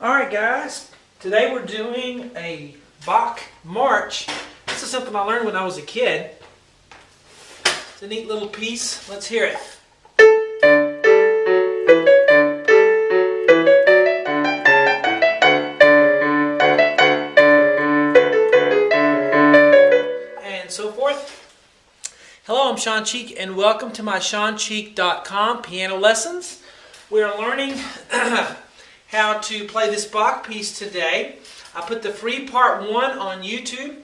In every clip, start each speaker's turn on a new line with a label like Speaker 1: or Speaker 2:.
Speaker 1: Alright guys, today we're doing a Bach march. This is something I learned when I was a kid. It's a neat little piece. Let's hear it. And so forth. Hello, I'm Sean Cheek and welcome to my SeanCheek.com piano lessons. We are learning how to play this Bach piece today. I put the free part 1 on YouTube,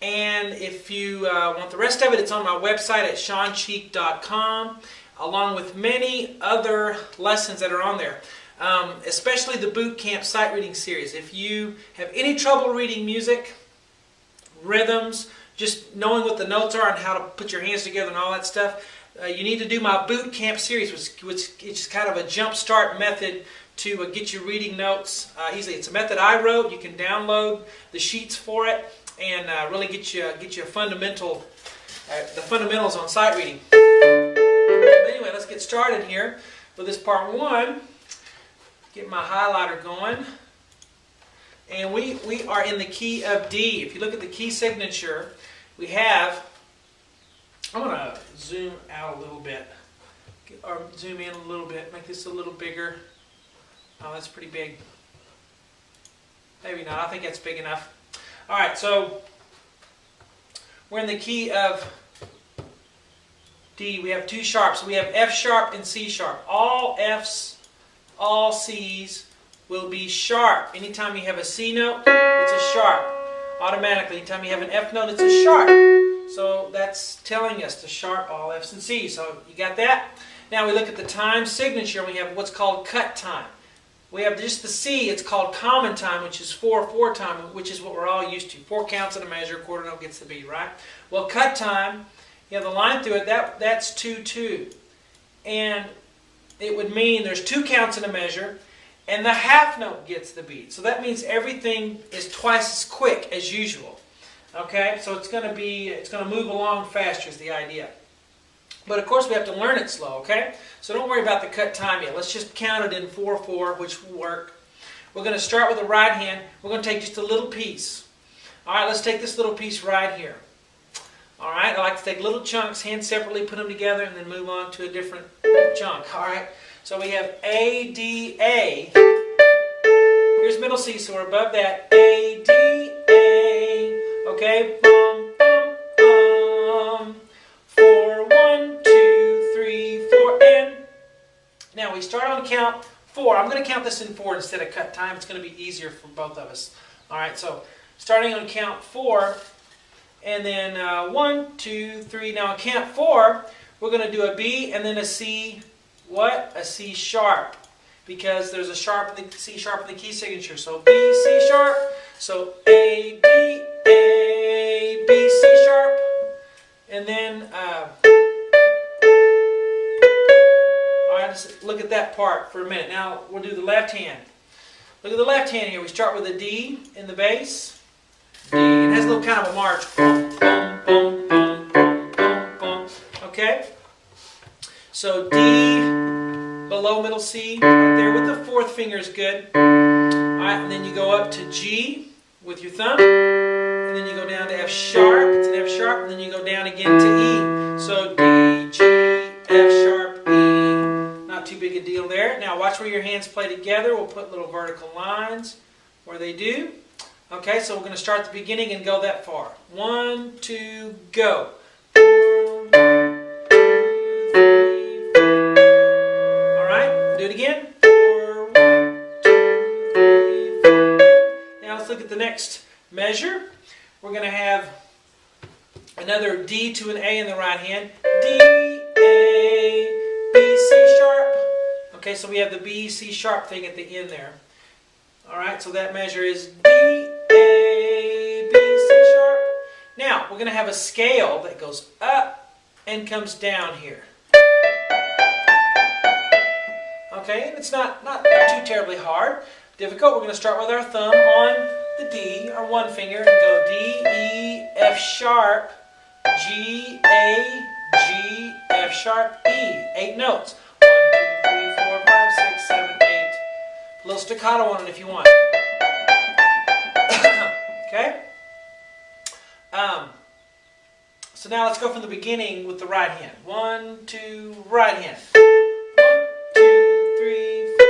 Speaker 1: and if you want the rest of it, it's on my website at SeanCheek.com, along with many other lessons that are on there, especially the Boot Camp Sight Reading Series. If you have any trouble reading music, rhythms, just knowing what the notes are and how to put your hands together and all that stuff, you need to do my Boot Camp series, which is kind of a jump start method to get you reading notes easily. It's a method I wrote. You can download the sheets for it and really get you the fundamentals on sight reading. But anyway, let's get started here with this part 1. Get my highlighter going, and we are in the key of D. If you look at the key signature, we have. I'm going to zoom out a little bit, or zoom in a little bit, make this a little bigger. Oh, that's pretty big. Maybe not. I think that's big enough. All right, so we're in the key of D. We have 2 sharps. We have F sharp and C sharp. All Fs, all Cs will be sharp. Anytime you have a C note, it's a sharp. Automatically, anytime you have an F note, it's a sharp. So that's telling us to sharp all Fs and Cs. So you got that? Now we look at the time signature, and we have what's called cut time. We have just the C, it's called common time, which is 4/4 time, which is what we're all used to. 4 counts in a measure, quarter note gets the beat, right? Well, cut time, you have the line through it, that's 2/2. And it would mean there's 2 counts in a measure, and the half note gets the beat. So that means everything is twice as quick as usual. Okay, so it's going to move along faster is the idea. But of course we have to learn it slow, okay? So don't worry about the cut time yet. Let's just count it in 4/4, which will work. We're going to start with the right hand. We're going to take just a little piece. All right, let's take this little piece right here. All right, I like to take little chunks, hands separately, put them together, and then move on to a different chunk. All right, so we have A, D, A. Here's middle C, so we're above that. A, D, A. Okay, bum, bum, bum. 4, 1, 2, 3, 4, and now we start on count 4. I'm going to count this in 4 instead of cut time. It's going to be easier for both of us. All right, so starting on count 4, and then 1, 2, 3. Now on count 4, we're going to do a B and then a C. What? A C sharp, because there's a sharp in the C sharp in the key signature. So B, C sharp. So A, D, A, B, C sharp. And then, all right, let's look at that part for a minute. Now, we'll do the left hand. Look at the left hand here. We start with a D in the bass. D. It has a little kind of a march. Boom, boom, boom, boom, boom, boom, boom. Okay? So D, below middle C, right there with the 4th finger is good. All right, and then you go up to G with your thumb. And then you go down to F sharp, it's an F sharp, and then you go down again to E. So D, G, F sharp, E. Not too big a deal there. Now watch where your hands play together. We'll put little vertical lines where they do. Okay, so we're going to start at the beginning and go that far. 1, 2, go. 4, 1, 2, 3, 4. All right, do it again. 4, 1, 2, 3, 4. Now let's look at the next measure. We're going to have another D to an A in the right hand. D, A, B, C sharp. Okay, so we have the B, C sharp thing at the end there. All right, so that measure is D, A, B, C sharp. Now, we're going to have a scale that goes up and comes down here. Okay, and it's not too terribly hard. Difficult. We're going to start with our thumb on the D, our 1 finger, and go D, E, F sharp, G, A, G, F sharp, E. 8 notes. 1, 2, 3, 4, 5, 6, 7, 8. A little staccato on it if you want. Okay? So now let's go from the beginning with the right hand. 1, 2, right hand. 1, 2, 3, 4.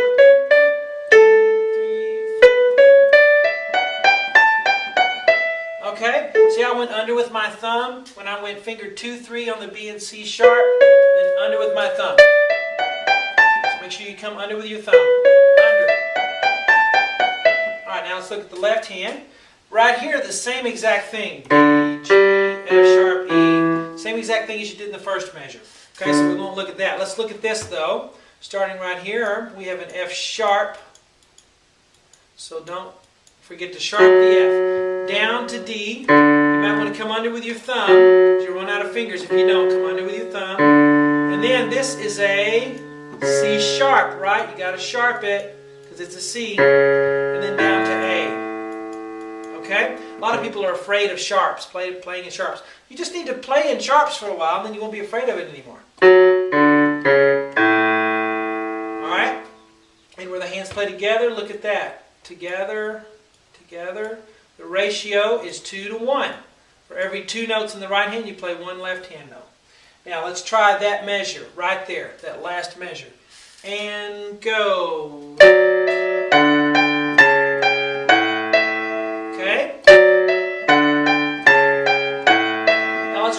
Speaker 1: 2, 3, 4. Okay? See how I went under with my thumb when I went finger 2, 3 on the B and C sharp, then under with my thumb. So make sure you come under with your thumb. Under. Alright, now let's look at the left hand. Right here, the same exact thing. D, G, F sharp, E. Same exact thing as you did in the first measure. Okay, so we won't look at that. Let's look at this though. Starting right here, we have an F sharp. So don't forget to sharp the F. Down to D. You might want to come under with your thumb. You'll run out of fingers if you don't. Come under with your thumb. And then this is a C sharp, right? You got to sharp it because it's a C. And then down to A. Okay? A lot of people are afraid of sharps, playing in sharps. You just need to play in sharps for a while, and then you won't be afraid of it anymore. Alright? And where the hands play together, look at that. Together, together. The ratio is 2 to 1. For every 2 notes in the right hand, you play 1 left hand note. Now let's try that measure right there, that last measure. And go.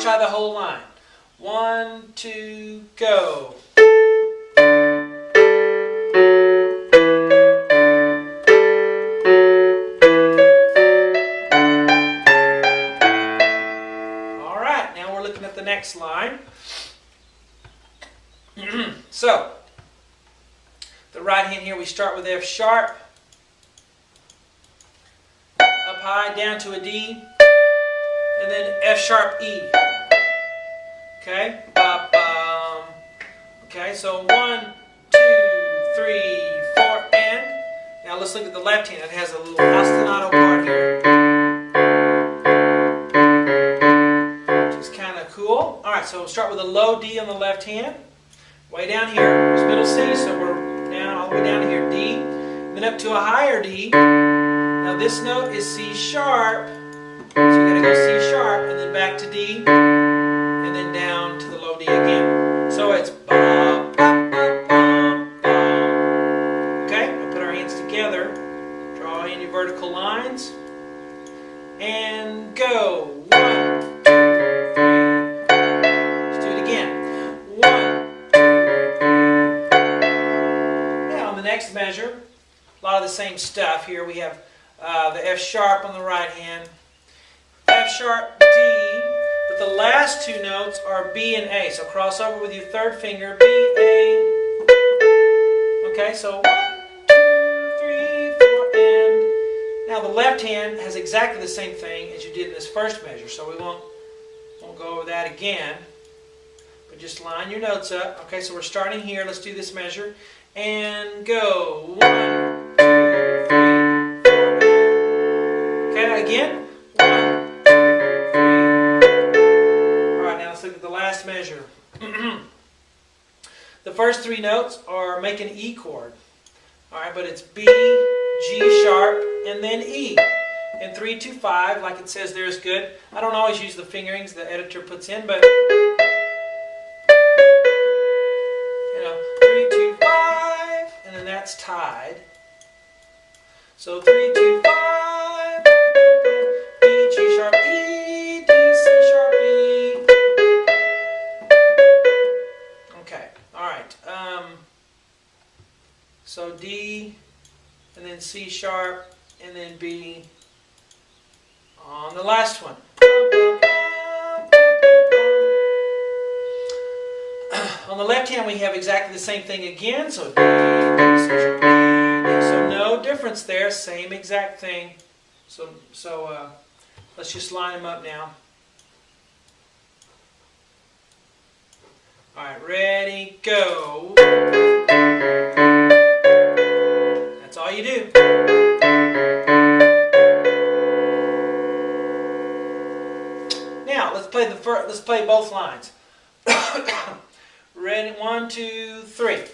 Speaker 1: Try the whole line. 1, 2, go. All right, now we're looking at the next line. So, the right hand here, we start with F sharp, up high, down to a D, and then F sharp E. Okay, okay, so 1, 2, 3, 4, and now let's look at the left hand. It has a little ostinato part here, which is kind of cool. All right, so we'll start with a low D on the left hand. Way down here is middle C, so we're down all the way down to here, D, then up to a higher D. Now this note is C sharp, so we got to go C sharp and then back to D. And then down to the low D again. So it's ba, ba, ba, ba, ba. Okay, we'll put our hands together, draw in your vertical lines, and go. 1, 2, 3. Let's do it again. 1, 2, 3. Now on the next measure, a lot of the same stuff here. We have the F sharp on the right hand, F sharp, D. But the last 2 notes are B and A. So cross over with your third finger, B, A. Okay, so 1, 2, 3, 4, and now the left hand has exactly the same thing as you did in this first measure. So we won't go over that again. But just line your notes up. Okay, so we're starting here. Let's do this measure. And go. 1, 2, 3, 4, okay, again. 1, measure. The first 3 notes are make an E chord. Alright, but it's B, G sharp, and then E. And 3, 2, 5, like it says there, is good. I don't always use the fingerings the editor puts in, but 3, 2, 5, and then that's tied. So 3, 2, 5, B, G sharp, E, D, C sharp, E. Alright, so D, and then C sharp, and then B on the last one. On the left hand we have exactly the same thing again, so D, C sharp, D, so no difference there, same exact thing. So let's just line them up now. Alright, ready, go. That's all you do. Now, let's play both lines. Ready, 1, 2, 3.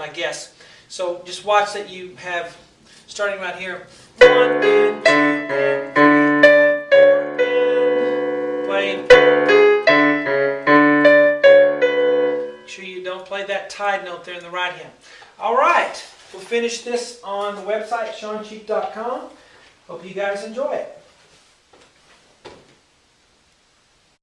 Speaker 1: I guess. So just watch that you have, starting right here, 1 and 2 and 3 and 4 and playing. Make sure you don't play that tied note there in the right hand. All right, we'll finish this on the website, SeanCheap.com. Hope you guys enjoy it.